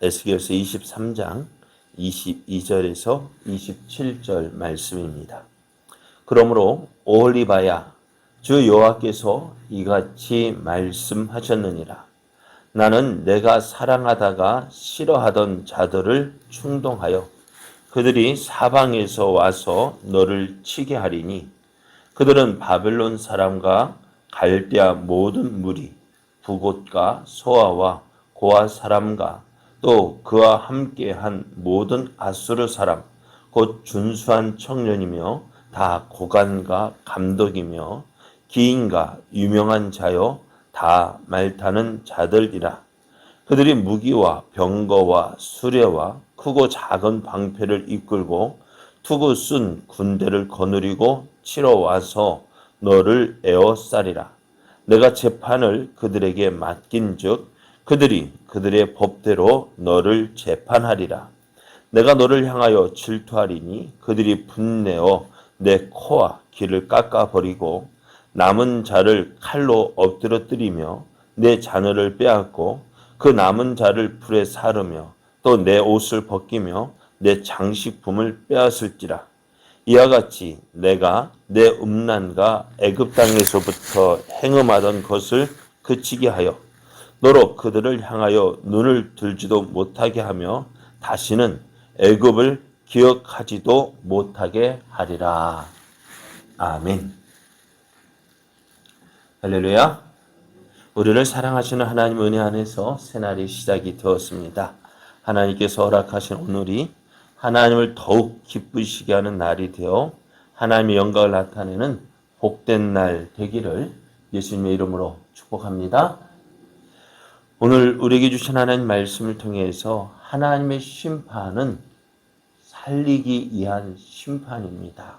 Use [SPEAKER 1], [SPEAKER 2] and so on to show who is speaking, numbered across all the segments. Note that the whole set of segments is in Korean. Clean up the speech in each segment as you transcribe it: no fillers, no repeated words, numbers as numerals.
[SPEAKER 1] 에스겔서 23장 22절에서 27절 말씀입니다. 그러므로 오홀리바야, 주 여호와께서 이같이 말씀하셨느니라. 나는 내가 사랑하다가 싫어하던 자들을 충동하여 그들이 사방에서 와서 너를 치게 하리니 그들은 바벨론 사람과 갈대아 모든 무리, 북옷과 소아와 고아 사람과 또 그와 함께한 모든 아수르 사람, 곧 준수한 청년이며 다 고관과 감독이며 기인과 유명한 자요 다 말타는 자들이라. 그들이 무기와 병거와 수레와 크고 작은 방패를 이끌고 투구 쓴 군대를 거느리고 치러 와서 너를 에워싸리라. 내가 재판을 그들에게 맡긴즉 그들이 그들의 법대로 너를 재판하리라. 내가 너를 향하여 질투하리니 그들이 분내어 내 코와 귀를 깎아버리고 남은 자를 칼로 엎드러뜨리며 내 자녀를 빼앗고 그 남은 자를 불에 사르며 또 내 옷을 벗기며 내 장식품을 빼앗을지라. 이와 같이 내가 내 음란과 애굽 땅에서부터 행음하던 것을 그치게 하여 너로 그들을 향하여 눈을 들지도 못하게 하며 다시는 애굽을 기억하지도 못하게 하리라. 아멘. 할렐루야. 우리를 사랑하시는 하나님 은혜 안에서 새날이 시작이 되었습니다. 하나님께서 허락하신 오늘이 하나님을 더욱 기쁘시게 하는 날이 되어 하나님의 영광을 나타내는 복된 날 되기를 예수님의 이름으로 축복합니다. 오늘 우리에게 주신 하나님 말씀을 통해서 하나님의 심판은 살리기 위한 심판입니다.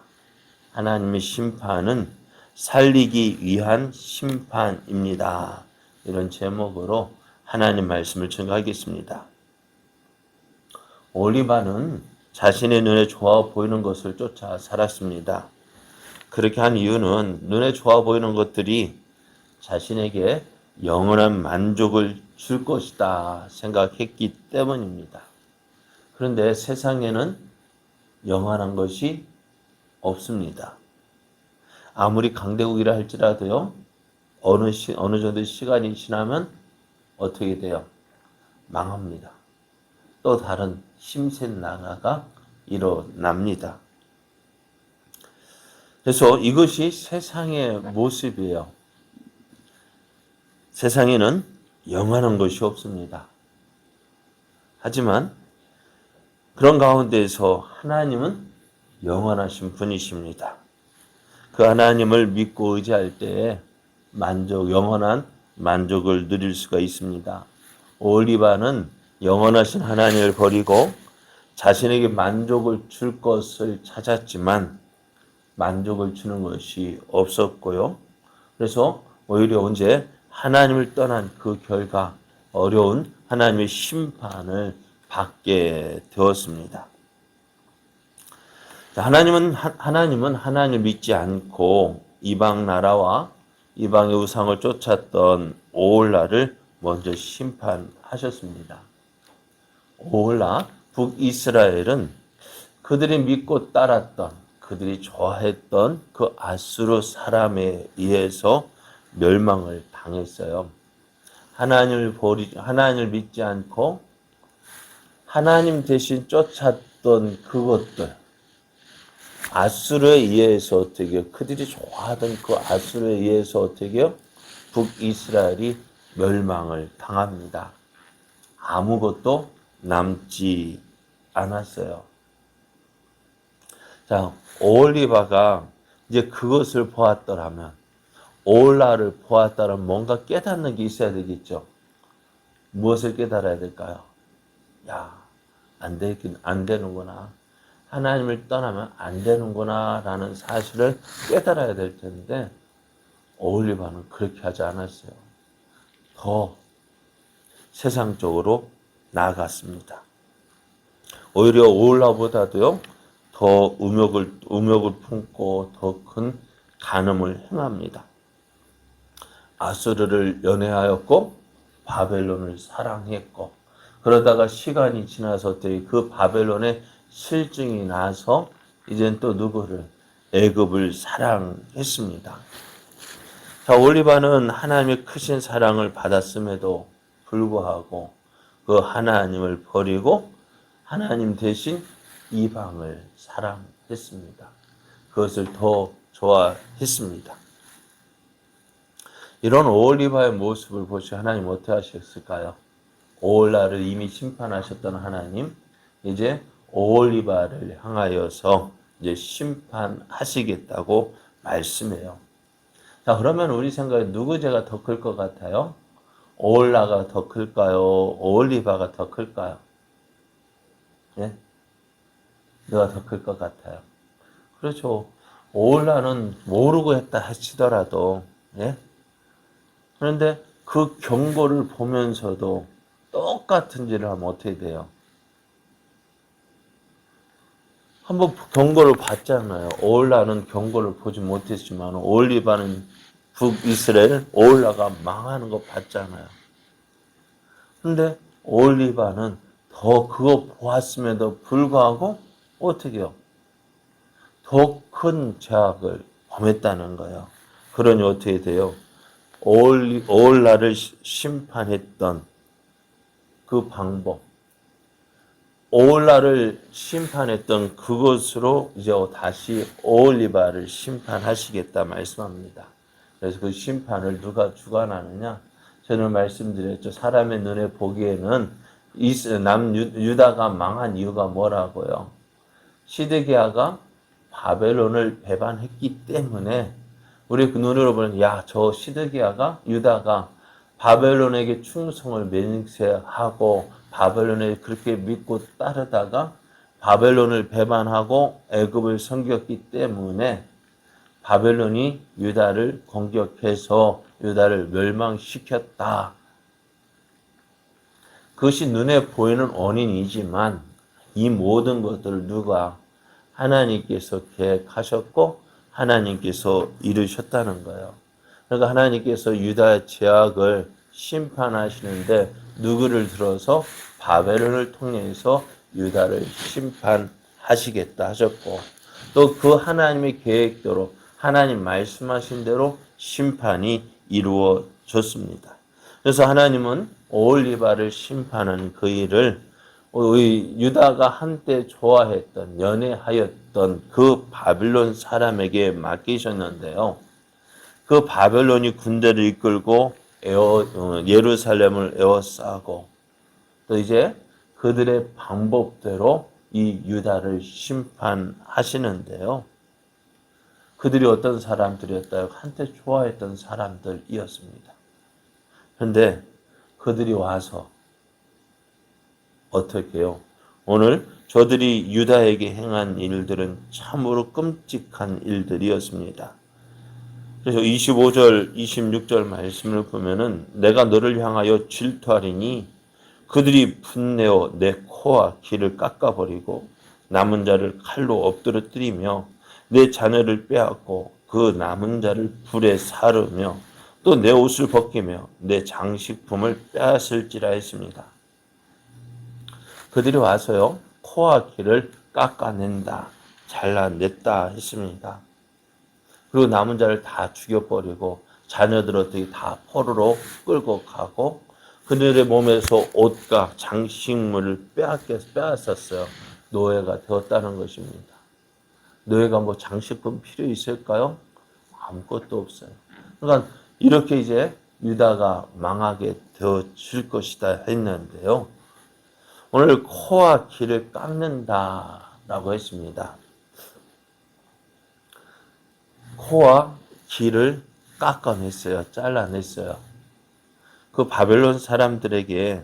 [SPEAKER 1] 하나님의 심판은 살리기 위한 심판입니다. 이런 제목으로 하나님 말씀을 증거하겠습니다. 올리바는 자신의 눈에 좋아 보이는 것을 쫓아 살았습니다. 그렇게 한 이유는 눈에 좋아 보이는 것들이 자신에게 영원한 만족을 줄 것이다 생각했기 때문입니다. 그런데 세상에는 영원한 것이 없습니다. 아무리 강대국이라 할지라도요, 어느 정도 시간이 지나면 어떻게 돼요? 망합니다. 또 다른 힘센 나라가 일어납니다. 그래서 이것이 세상의 모습이에요. 세상에는 영원한 것이 없습니다. 하지만 그런 가운데에서 하나님은 영원하신 분이십니다. 그 하나님을 믿고 의지할 때에 영원한 만족을 누릴 수가 있습니다. 올리바는 영원하신 하나님을 버리고 자신에게 만족을 줄 것을 찾았지만 만족을 주는 것이 없었고요. 그래서 오히려 언제 하나님을 떠난 그 결과 어려운 하나님의 심판을 받게 되었습니다. 하나님은 하나님을 믿지 않고 이방 나라와 이방의 우상을 쫓았던 오홀라를 먼저 심판하셨습니다. 오홀라 북이스라엘은 그들이 믿고 따랐던 그들이 좋아했던 그 아수르 사람에 의해서 멸망을 당했어요. 하나님을 믿지 않고 하나님 대신 쫓았던 그것들, 아수르에 의해서 어떻게 그들이 좋아하던 그 아수르에 의해서 어떻게 북이스라엘이 멸망을 당합니다. 아무것도 남지 않았어요. 자, 오홀리바가 이제 그것을 보았더라면, 오홀라를 보았다면 뭔가 깨닫는 게 있어야 되겠죠. 무엇을 깨달아야 될까요? 안 되는구나. 하나님을 떠나면 안 되는구나 라는 사실을 깨달아야 될 텐데 오홀리바는 그렇게 하지 않았어요. 더 세상적으로 나아갔습니다. 오히려 오홀라보다도요 더 음욕을 품고 더 큰 간음을 행합니다. 아수르를 연애하였고 바벨론을 사랑했고 그러다가 시간이 지나서 그 바벨론의 실증이 나서 이젠 또 누구를? 애굽을 사랑했습니다. 자, 올리바는 하나님의 크신 사랑을 받았음에도 불구하고 그 하나님을 버리고 하나님 대신 이방을 사랑했습니다. 그것을 더 좋아했습니다. 이런 오홀리바의 모습을 보시 하나님 어떻게 하셨을까요? 오홀라를 이미 심판하셨던 하나님, 이제 오홀리바를 향하여서 이제 심판하시겠다고 말씀해요. 자, 그러면 우리 생각에 누구 죄가 더 클 것 같아요? 오홀라가 더 클까요? 오홀리바가 더 클까요? 예? 누가 더 클 것 같아요? 그렇죠. 오홀라는 모르고 했다 하시더라도, 예? 그런데 그 경고를 보면서도 똑같은 일을 하면 어떻게 돼요? 한번 경고를 받잖아요. 오홀라는 경고를 보지 못했지만 오홀리바는 북이스라엘 오홀라가 망하는 거 봤잖아요. 근데 오홀리바는 더 그거 보았음에도 불구하고 어떻게 해요? 더 큰 죄악을 범했다는 거예요. 그러니 어떻게 돼요? 오홀라를 심판했던 그 방법, 오홀라를 심판했던 그것으로 이제 다시 오홀리바를 심판하시겠다 말씀합니다. 그래서 그 심판을 누가 주관하느냐? 저는 말씀드렸죠. 사람의 눈에 보기에는 유다가 망한 이유가 뭐라고요? 시드기야가 바벨론을 배반했기 때문에 우리 그 눈으로 보면 저 시드기야가 유다가 바벨론에게 충성을 맹세하고 바벨론에 그렇게 믿고 따르다가 바벨론을 배반하고 애굽을 섬겼기 때문에 바벨론이 유다를 공격해서 유다를 멸망시켰다. 그것이 눈에 보이는 원인이지만 이 모든 것들을 누가 하나님께서 계획하셨고 하나님께서 이루셨다는 거예요. 그러니까 하나님께서 유다의 죄악을 심판하시는데 누구를 들어서 바벨론을 통해서 유다를 심판하시겠다 하셨고 또 그 하나님의 계획대로 하나님 말씀하신 대로 심판이 이루어졌습니다. 그래서 하나님은 오홀리바를 심판한 그 일을 유다가 한때 좋아했던 연애하였던 그 바벨론 사람에게 맡기셨는데요. 그 바벨론이 군대를 이끌고 예루살렘을 에워싸고 또 이제 그들의 방법대로 이 유다를 심판하시는데요. 그들이 어떤 사람들이었다요? 한때 좋아했던 사람들이었습니다. 그런데 그들이 와서 어떻게 해요? 오늘 저들이 유다에게 행한 일들은 참으로 끔찍한 일들이었습니다. 그래서 25절, 26절 말씀을 보면은 내가 너를 향하여 질투하리니 그들이 분내어 내 코와 귀를 깎아버리고 남은 자를 칼로 엎드러뜨리며 내 자녀를 빼앗고 그 남은 자를 불에 사르며 또 내 옷을 벗기며 내 장식품을 빼앗을지라 했습니다. 그들이 와서요 코와 귀를 깎아낸다, 잘라냈다 했습니다. 그리고 남은 자를 다 죽여버리고 자녀들 어떻게 다 포로로 끌고 가고 그들의 몸에서 옷과 장식물을 빼앗았어요. 노예가 되었다는 것입니다. 노예가 뭐 장식품 필요 있을까요? 아무것도 없어요. 그러니까 이렇게 이제 유다가 망하게 되어질 것이다 했는데요. 오늘 코와 귀를 깎는다라고 했습니다. 코와 귀를 깎아냈어요. 잘라냈어요. 그 바벨론 사람들에게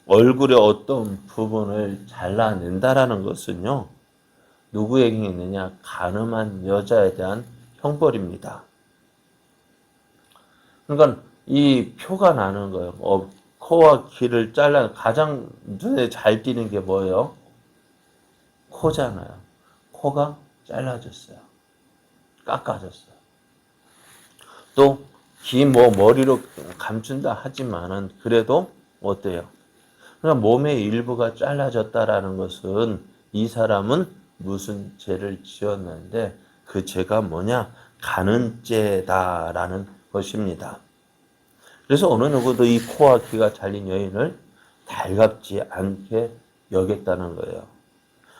[SPEAKER 1] 얼굴의 어떤 부분을 잘라낸다라는 것은요. 누구에게 했느냐? 간음한 여자에 대한 형벌입니다. 그러니까 이 표가 나는 거예요. 코와 귀를 가장 눈에 잘 띄는 게 뭐예요? 코잖아요. 코가 잘라졌어요. 깎아졌어요. 또 귀 머리로 감춘다 하지만은 그래도 어때요? 그러니까 몸의 일부가 잘라졌다라는 것은 이 사람은 무슨 죄를 지었는데 그 죄가 뭐냐? 가는 죄다라는 것입니다. 그래서 어느 누구도 이 코와 귀가 잘린 여인을 달갑지 않게 여겼다는 거예요.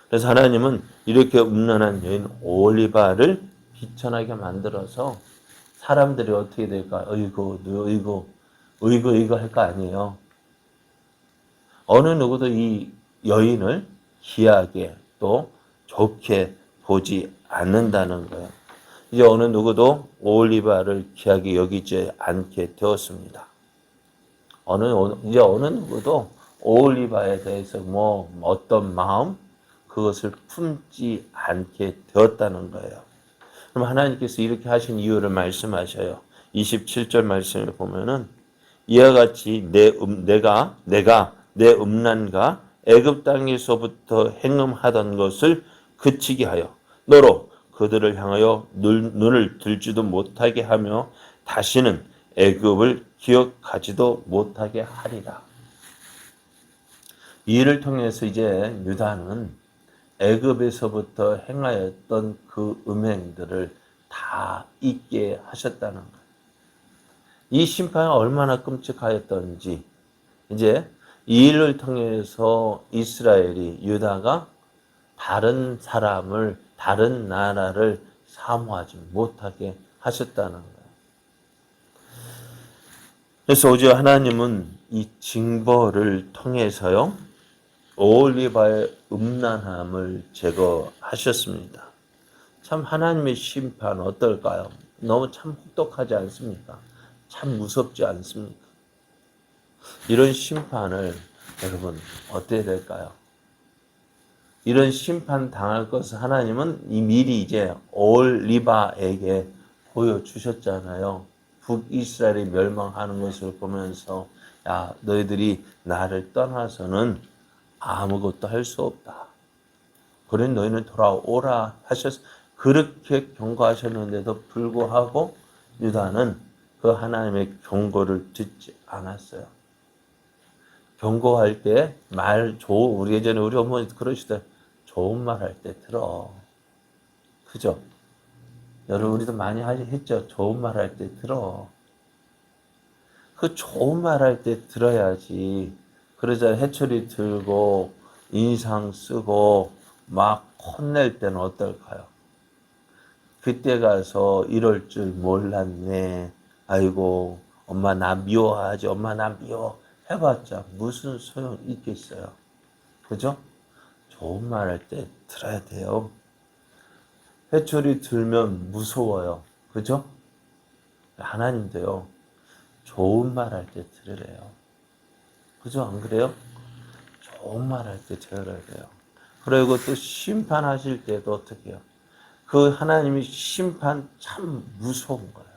[SPEAKER 1] 그래서 하나님은 이렇게 음란한 여인 오홀리바를 비천하게 만들어서 사람들이 어떻게 될까? 어이구 할 거 아니에요. 어느 누구도 이 여인을 귀하게 또 좋게 보지 않는다는 거예요. 이제 어느 누구도 오홀리바를 귀하게 여기지 않게 되었습니다. 이제 어느 누구도 오홀리바에 대해서 어떤 마음 그것을 품지 않게 되었다는 거예요. 그럼 하나님께서 이렇게 하신 이유를 말씀하셔요. 27절 말씀을 보면은 이와 같이 내가 내 음란과 애굽 땅에서부터 행음하던 것을 그치게 하여 너로 그들을 향하여 눈을 들지도 못하게 하며 다시는 애굽을 기억하지도 못하게 하리라. 이 일을 통해서 이제 유다는 애굽에서부터 행하였던 그 음행들을 다 잊게 하셨다는 거예요. 이 심판이 얼마나 끔찍하였던지 이제 이 일을 통해서 이스라엘이 유다가 다른 사람을 다른 나라를 사모하지 못하게 하셨다는 거예요. 그래서 오직 하나님은 이 징벌을 통해서요 오홀리바의 음란함을 제거하셨습니다. 참 하나님의 심판 어떨까요? 너무 참 혹독하지 않습니까? 참 무섭지 않습니까? 이런 심판을 여러분 어떻게 될까요? 이런 심판 당할 것을 하나님은 미리 이제 오홀리바에게 보여주셨잖아요. 북이스라엘이 멸망하는 것을 보면서 야 너희들이 나를 떠나서는 아무것도 할 수 없다. 그래 너희는 돌아오라 하셔서 그렇게 경고하셨는데도 불구하고 유다는 그 하나님의 경고를 듣지 않았어요. 경고할 때 우리 예전에 우리 어머니 그러시대. 좋은 말 할 때 들어. 그죠? 여러분 우리도 많이 했죠. 좋은 말 할 때 들어. 그 좋은 말 할 때 들어야지. 그러자 해초리 들고 인상 쓰고 막 혼낼 때는 어떨까요? 그때 가서 이럴 줄 몰랐네. 아이고 엄마 나 미워하지. 엄마 나 미워. 해봤자 무슨 소용 있겠어요. 그죠? 좋은 말 할 때 들어야 돼요. 회초리 들면 무서워요. 그죠? 하나님도요. 좋은 말 할 때 들으래요. 그죠? 안 그래요? 좋은 말 할 때 들어야 돼요. 그리고 또 심판하실 때도 어떻게 해요? 그 하나님이 심판 참 무서운 거예요.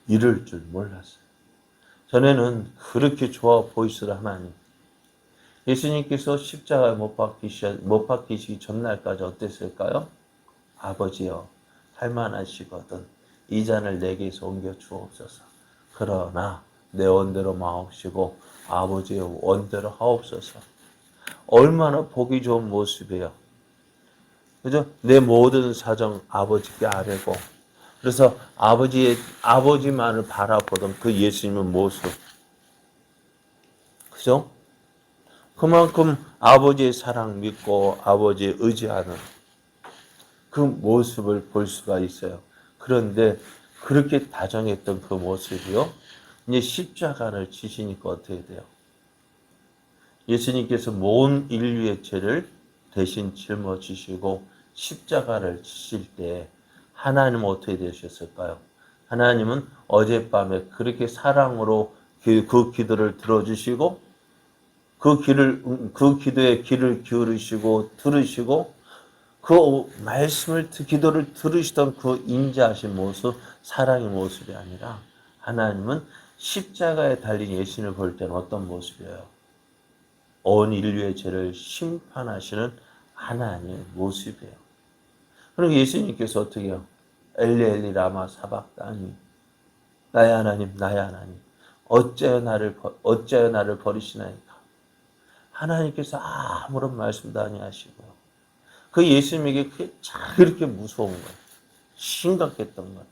[SPEAKER 1] 이럴 줄 몰랐어요. 전에는 그렇게 좋아 보이시던 하나님. 예수님께서 십자가에 못 박히시기 전날까지 어땠을까요? 아버지여, 할만하시거든 이 잔을 내게서 옮겨 주옵소서. 그러나 내 원대로 마옵시고 아버지의 원대로 하옵소서. 얼마나 보기 좋은 모습이에요. 그죠? 내 모든 사정 아버지께 아뢰고 그래서 아버지만을 바라보던 그 예수님의 모습. 그죠? 그만큼 아버지의 사랑 믿고 아버지의 의지하는 그 모습을 볼 수가 있어요. 그런데 그렇게 다정했던 그 모습이요. 이제 십자가를 지시니까 어떻게 돼요? 예수님께서 모든 인류의 죄를 대신 짊어지시고 십자가를 지실 때 하나님은 어떻게 되셨을까요? 하나님은 어젯밤에 그렇게 사랑으로 그 기도를 들어주시고 그 기도에 귀를 기울이시고 들으시고 그 말씀을 기도를 들으시던 그 인자하신 모습, 사랑의 모습이 아니라 하나님은 십자가에 달린 예수님을 볼 때는 어떤 모습이에요? 온 인류의 죄를 심판하시는 하나님의 모습이에요. 그리고 예수님께서 어떻게 해요? 엘리 엘리 라마 사박다니 나의 하나님 나의 하나님 어찌하여 나를 버리시나이까. 하나님께서 아무런 말씀도 아니하시고 그 예수님에게 그렇게 무서운 거예요. 심각했던 거예요.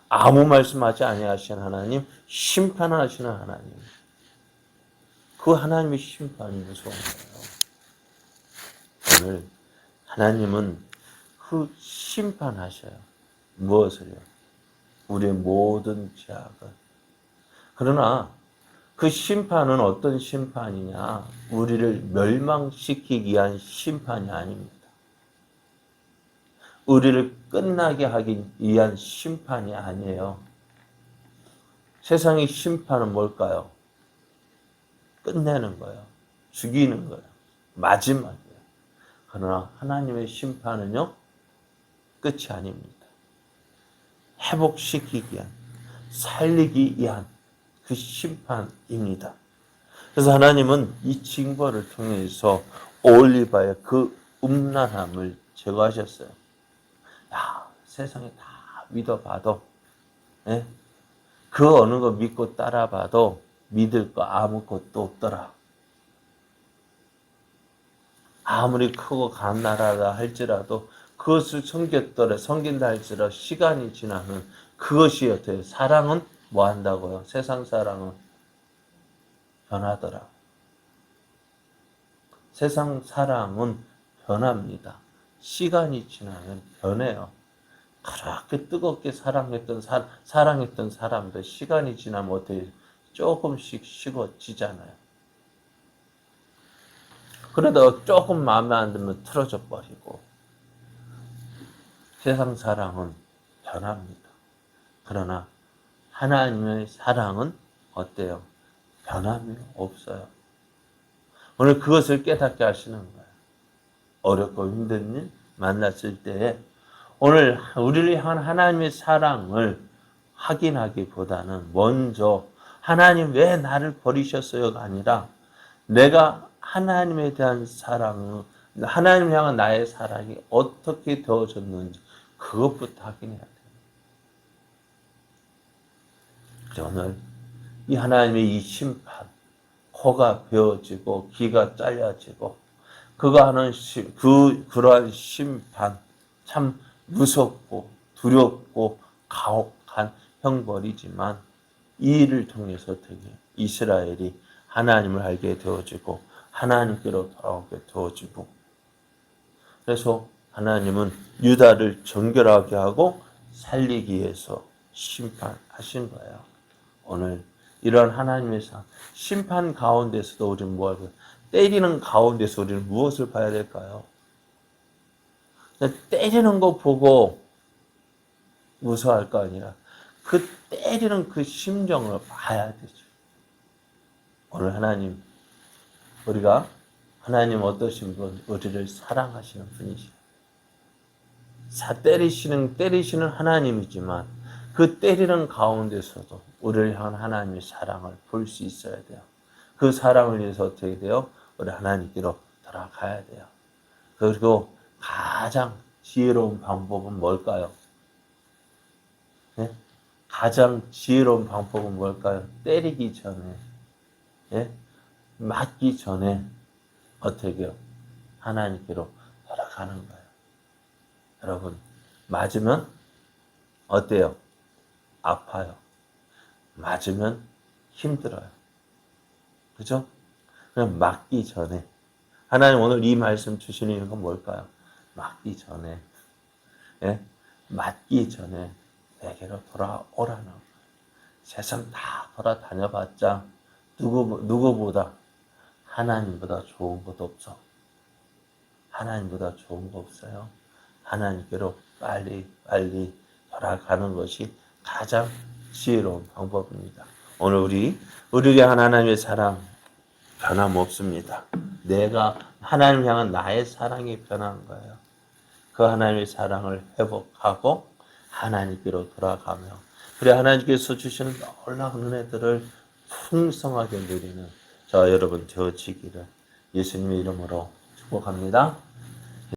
[SPEAKER 1] 아무 말씀하지 아니하시는 하나님, 심판하시는 하나님. 그 하나님의 심판이 무서운 거예요. 오늘 하나님은 그 심판하셔요. 무엇을요? 우리의 모든 죄악을. 그러나 그 심판은 어떤 심판이냐? 우리를 멸망시키기 위한 심판이 아닙니다. 우리를 끝나게 하기 위한 심판이 아니에요. 세상의 심판은 뭘까요? 끝내는 거예요. 죽이는 거예요. 마지막이에요. 그러나 하나님의 심판은요, 끝이 아닙니다. 회복시키기 위한, 살리기 위한 그 심판입니다. 그래서 하나님은 이 징벌을 통해서 올리바의 그 음란함을 제거하셨어요. 야, 세상에 다 믿어봐도, 예? 그 어느 거 믿고 따라봐도 믿을 거 아무것도 없더라. 아무리 크고 간나라다 할지라도 그것을 섬긴다 할지라도 시간이 지나면 그것이 어때요? 사랑은 뭐 한다고요? 세상 사랑은 변하더라. 세상 사랑은 변합니다. 시간이 지나면 변해요. 그렇게 뜨겁게 사랑했던 사람들 시간이 지나면 어떻게 조금씩 식어지잖아요. 그러다가 조금 마음에 안 들면 틀어져 버리고 세상 사랑은 변합니다. 그러나 하나님의 사랑은 어때요? 변함이 없어요. 오늘 그것을 깨닫게 하시는 거예요. 어렵고 힘든 일 만났을 때에 오늘 우리를 향한 하나님의 사랑을 확인하기보다는 먼저 하나님 왜 나를 버리셨어요가 아니라 내가 하나님에 대한 사랑을 하나님 향한 나의 사랑이 어떻게 되어졌는지 그것부터 확인해야 돼요. 그래서 오늘 이 하나님의 이 심판, 코가 베어지고 귀가 잘려지고 그가 하는 그러한 심판 참 무섭고 두렵고 가혹한 형벌이지만 이 일을 통해서 되게 이스라엘이 하나님을 알게 되어지고 하나님께로 돌아오게 되어지고 그래서 하나님은 유다를 정결하게 하고 살리기 위해서 심판하신 거예요. 오늘 이런 하나님의 심판 가운데서도 우리는 무엇을 때리는 가운데서 우리는 무엇을 봐야 될까요? 때리는 거 보고 무서워할 거 아니라 그 때리는 그 심정을 봐야 되죠. 오늘 하나님 우리가 하나님 어떠신 분 우리를 사랑하시는 분이시죠. 때리시는 하나님이지만 그 때리는 가운데서도 우리를 향한 하나님의 사랑을 볼 수 있어야 돼요. 그 사랑을 위해서 어떻게 돼요? 우리 하나님께로 돌아가야 돼요. 그리고 가장 지혜로운 방법은 뭘까요? 네? 가장 지혜로운 방법은 뭘까요? 때리기 전에, 예? 맞기 전에 어떻게 해요? 하나님께로 돌아가는 거예요. 여러분, 맞으면 어때요? 아파요. 맞으면 힘들어요. 그죠? 그럼 맞기 전에 하나님 오늘 이 말씀 주시는 이유가 뭘까요? 맞기 전에, 예? 맞기 전에 내게로 돌아오라는 거예요. 세상 다 돌아다녀봤자 누구보다 하나님보다 좋은 것도 없어. 하나님보다 좋은 거 없어요. 하나님께로 빨리 돌아가는 것이 가장 지혜로운 방법입니다. 오늘 우리에게 하나님의 사랑 변함없습니다. 내가 하나님 향한 나의 사랑이 변한 거예요. 그 하나님의 사랑을 회복하고 하나님께로 돌아가며 그래 하나님께서 주시는 놀라운 은혜들을 풍성하게 누리는 저 여러분 되어지기를 예수님의 이름으로 축복합니다.